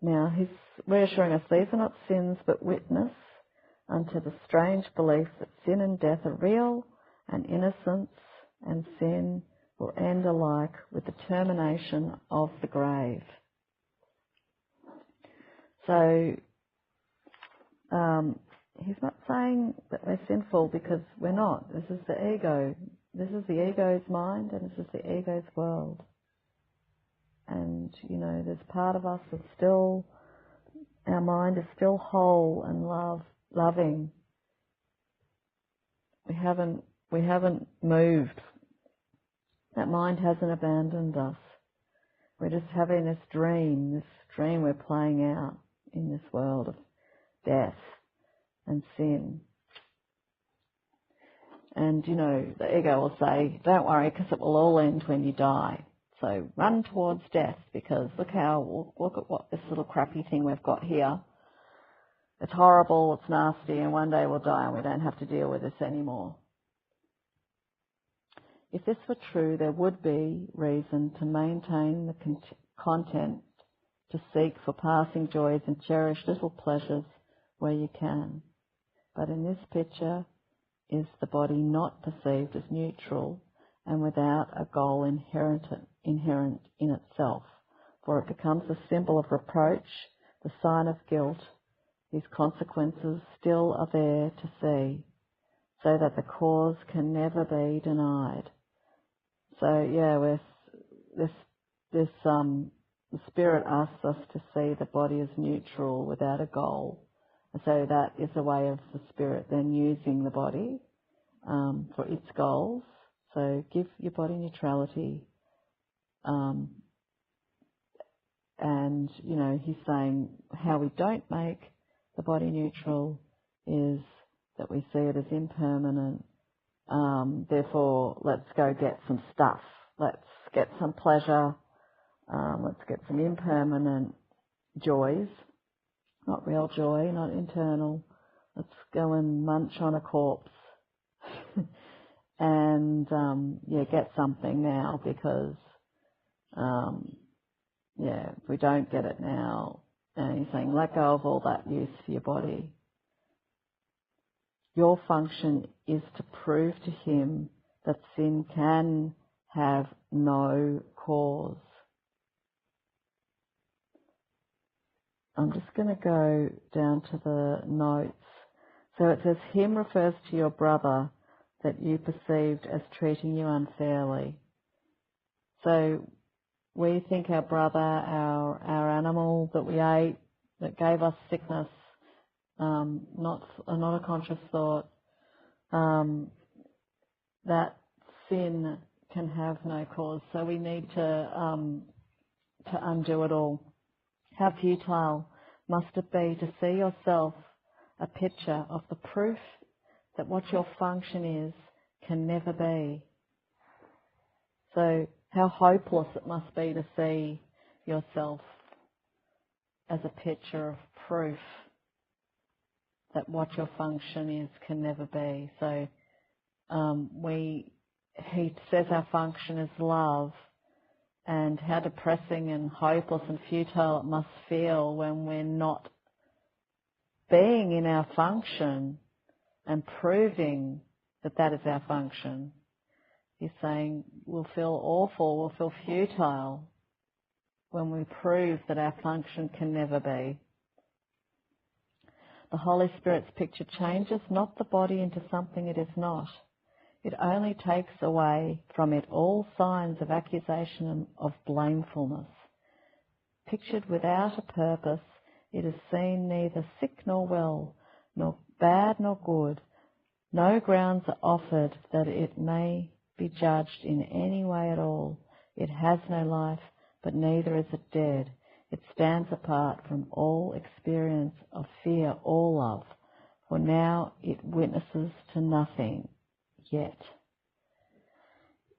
Now, he's reassuring us, these are not sins but witness unto the strange belief that sin and death are real, and innocence and sin will end alike with the termination of the grave. So, he's not saying that we're sinful, because we're not. This is the ego. This is the ego's mind, and this is the ego's world. And, you know, there's part of us that's still, our mind is still whole and loving. We haven't moved. That mind hasn't abandoned us. We're just having this dream we're playing out in this world of death and sin. And, you know, the ego will say, don't worry, because it will all end when you die. So run towards death, because look at what this little crappy thing we've got here. It's horrible, it's nasty, and one day we'll die and we don't have to deal with this anymore. If this were true, there would be reason to maintain the content, to seek for passing joys and cherish little pleasures where you can. But in this picture is the body not perceived as neutral and without a goal inherent in itself, for it becomes a symbol of reproach, the sign of guilt. These consequences still are there to see, so that the cause can never be denied. So yeah, the Spirit asks us to see the body as neutral without a goal. So that is a way of the Spirit then using the body for its goals. So give your body neutrality. And, you know, he's saying how we don't make the body neutral is that we see it as impermanent. Therefore, let's go get some stuff. Let's get some pleasure. Let's get some impermanent joys. Not real joy, not internal. Let's go and munch on a corpse. And, get something now because, if we don't get it now, and he's saying let go of all that use for your body. Your function is to prove to him that sin can have no cause. I'm just going to go down to the notes. So it says, him refers to your brother that you perceived as treating you unfairly. So we think our brother, our animal that we ate, that gave us sickness, not a conscious thought, that sin can have no cause. So we need to undo it all. How futile must it be to see yourself a picture of the proof that what your function is can never be. So how hopeless it must be to see yourself as a picture of proof that what your function is can never be. So he says our function is love, and how depressing and hopeless and futile it must feel when we're not being in our function and proving that that is our function. He's saying we'll feel awful, we'll feel futile when we prove that our function can never be. The Holy Spirit's picture changes not the body into something it is not. It only takes away from it all signs of accusation and of blamefulness. Pictured without a purpose, it is seen neither sick nor well, nor bad nor good. No grounds are offered that it may be judged in any way at all. It has no life, but neither is it dead. It stands apart from all experience of fear or love, for now it witnesses to nothing yet.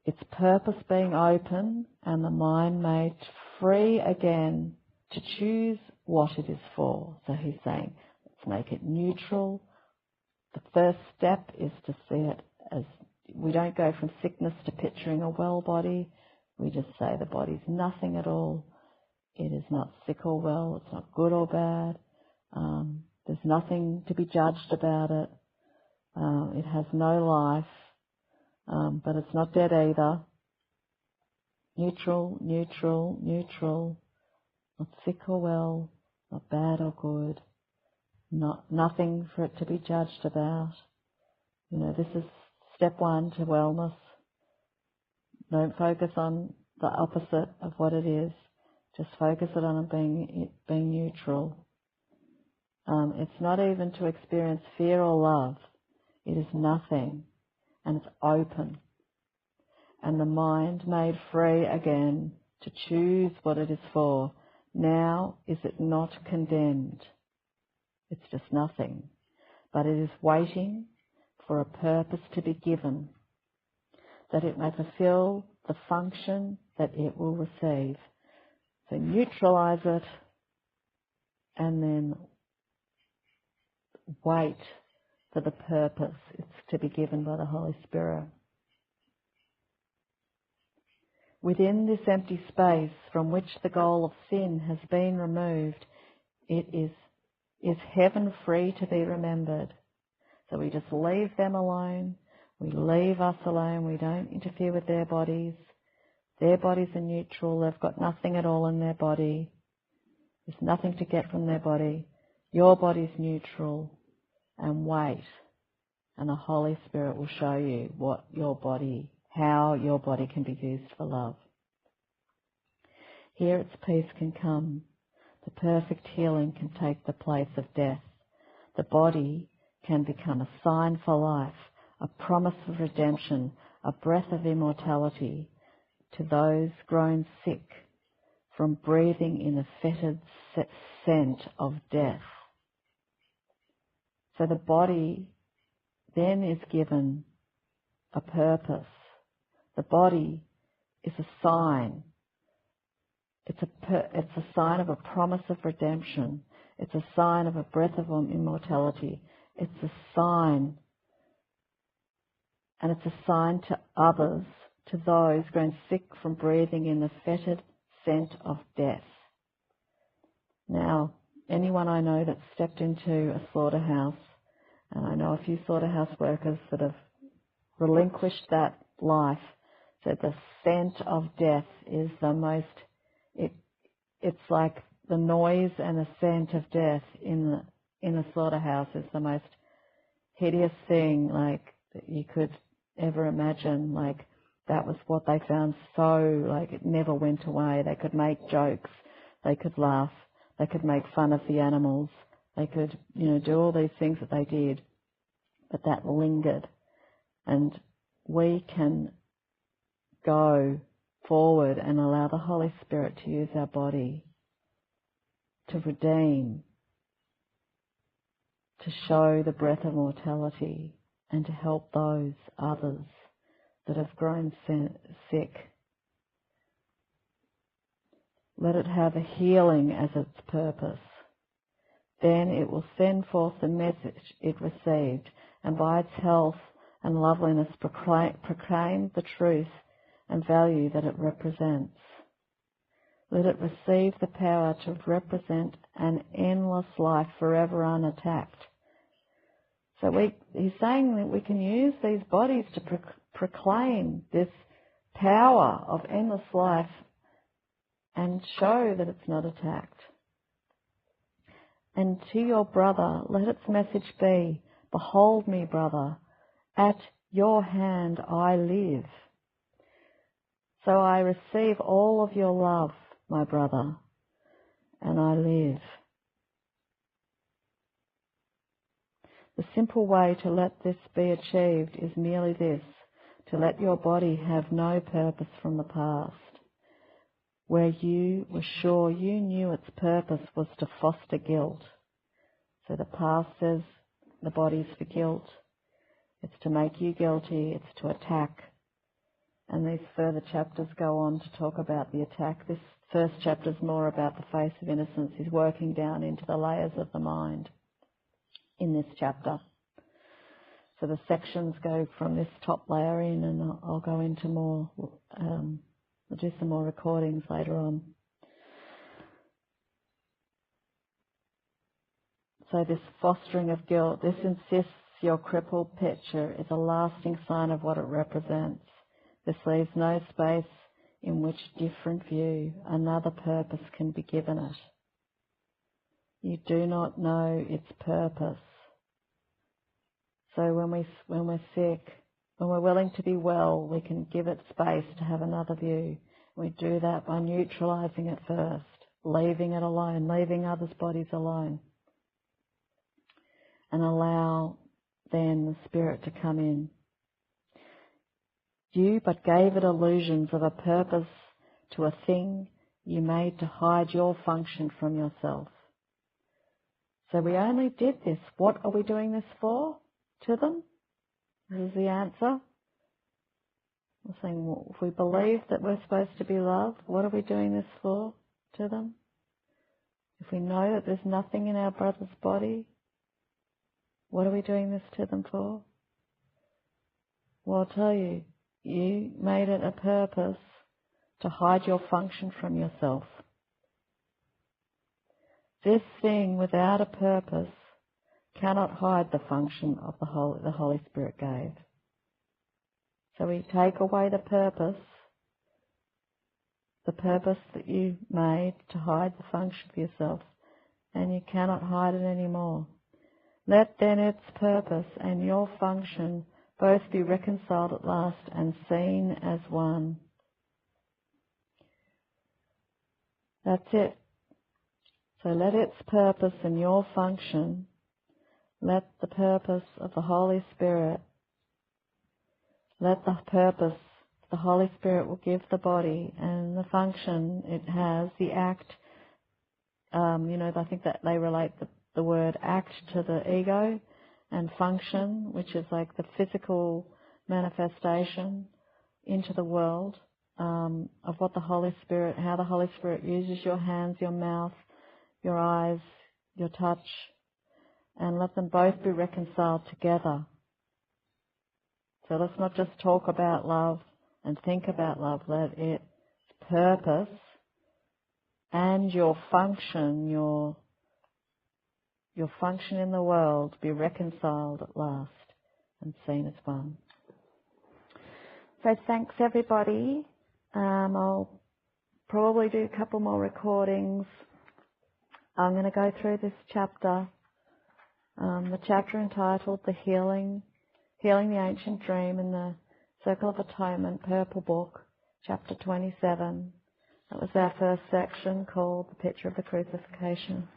Its purpose being open and the mind made free again to choose what it is for. So he's saying, let's make it neutral. The first step is to see it as, we don't go from sickness to picturing a well body. We just say the body's nothing at all. It is not sick or well. It's not good or bad. There's nothing to be judged about it. It has no life, but it's not dead either. Neutral, neutral, neutral. Not sick or well, not bad or good. Nothing for it to be judged about. You know, this is step one to wellness. Don't focus on the opposite of what it is. Just focus it on being neutral. It's not even to experience fear or love. It is nothing, and it's open. And the mind made free again to choose what it is for. Now is it not condemned? It's just nothing. But it is waiting for a purpose to be given, that it may fulfill the function that it will receive. So neutralize it and then wait for the purpose it's to be given by the Holy Spirit. Within this empty space from which the goal of sin has been removed, it is heaven free to be remembered. So we just leave them alone. We leave us alone. We don't interfere with their bodies. Their bodies are neutral. They've got nothing at all in their body. There's nothing to get from their body. Your body's neutral. And wait. And the Holy Spirit will show you how your body can be used for love. Here its peace can come. The perfect healing can take the place of death. The body can become a sign for life, a promise of redemption, a breath of immortality to those grown sick from breathing in the fetid scent of death. So the body then is given a purpose. The body is a sign. It's a sign of a promise of redemption. It's a sign of a breath of immortality. It's a sign, and it's a sign to others, to those grown sick from breathing in the fetid scent of death. Now, anyone I know that's stepped into a slaughterhouse, and I know a few slaughterhouse workers that have relinquished that life, so the scent of death is the most, it's like the noise and the scent of death in a slaughterhouse is the most hideous thing like that you could ever imagine. Like that was what they found, so like it never went away. They could make jokes, they could laugh, they could make fun of the animals, they could, do all these things that they did, but that lingered. And we can go forward and allow the Holy Spirit to use our body to redeem, to show the breath of mortality, and to help those others that have grown sick. Let it have a healing as its purpose. Then it will send forth the message it received, and by its health and loveliness proclaim the truth and value that it represents. Let it receive the power to represent an endless life forever unattacked. So he's saying that we can use these bodies to proclaim this power of endless life and show that it's not attacked. And to your brother, let its message be, behold me, brother, at your hand I live. So I receive all of your love, my brother, and I live. The simple way to let this be achieved is merely this, to let your body have no purpose from the past, where you were sure you knew its purpose was to foster guilt. So the past says the body's for guilt. It's to make you guilty. It's to attack. And these further chapters go on to talk about the attack. This first chapter is more about the face of innocence. He's working down into the layers of the mind in this chapter. So the sections go from this top layer in, and I'll go into more, we'll do some more recordings later on. So this fostering of guilt, this insists your crippled picture is a lasting sign of what it represents. This leaves no space in which different view, another purpose can be given it. You do not know its purpose. So when we're sick, when we're willing to be well, we can give it space to have another view. We do that by neutralizing it first, leaving it alone, leaving others' bodies alone, and allow then the Spirit to come in. You but gave it illusions of a purpose to a thing you made to hide your function from yourself. So we only did this. What are we doing this for? To them? This is the answer. We're saying, well, if we believe that we're supposed to be loved, what are we doing this for? To them? If we know that there's nothing in our brother's body, what are we doing this to them for? Well, I'll tell you, you made it a purpose to hide your function from yourself. This thing without a purpose cannot hide the function of the Holy Spirit gave. So we take away the purpose that you made to hide the function of yourself, and you cannot hide it anymore. Let then its purpose and your function both be reconciled at last and seen as one. That's it. So let its purpose and your function, let the purpose of the Holy Spirit, let the purpose the Holy Spirit will give the body and the function it has, the act, I think that they relate the word act to the ego, and function, which is like the physical manifestation into the world of what the Holy Spirit, how the Holy Spirit uses your hands, your mouth, your eyes, your touch, and let them both be reconciled together. So let's not just talk about love and think about love. Let its purpose and your function, your function in the world be reconciled at last and seen as one. So thanks everybody. I'll probably do a couple more recordings. I'm going to go through this chapter, the chapter entitled The Healing the Ancient Dream in the Circle of Atonement, Purple Book, chapter 27. That was our first section called The Picture of the Crucifixion.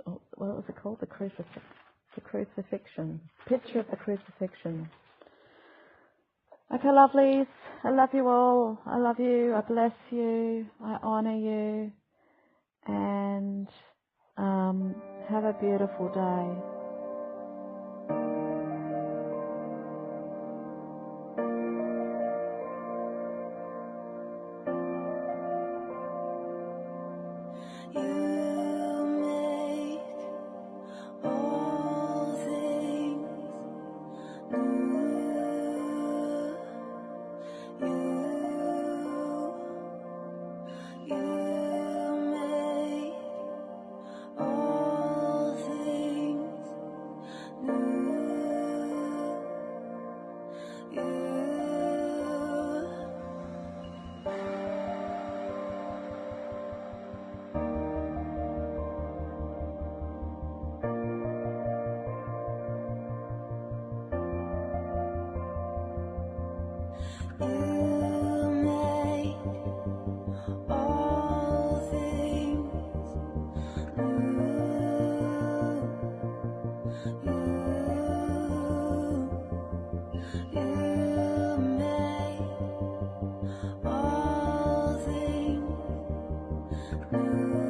What was it called? The Crucifixion. Picture of the Crucifixion. Okay, lovelies. I love you all. I love you. I bless you. I honour you. And have a beautiful day. All things new.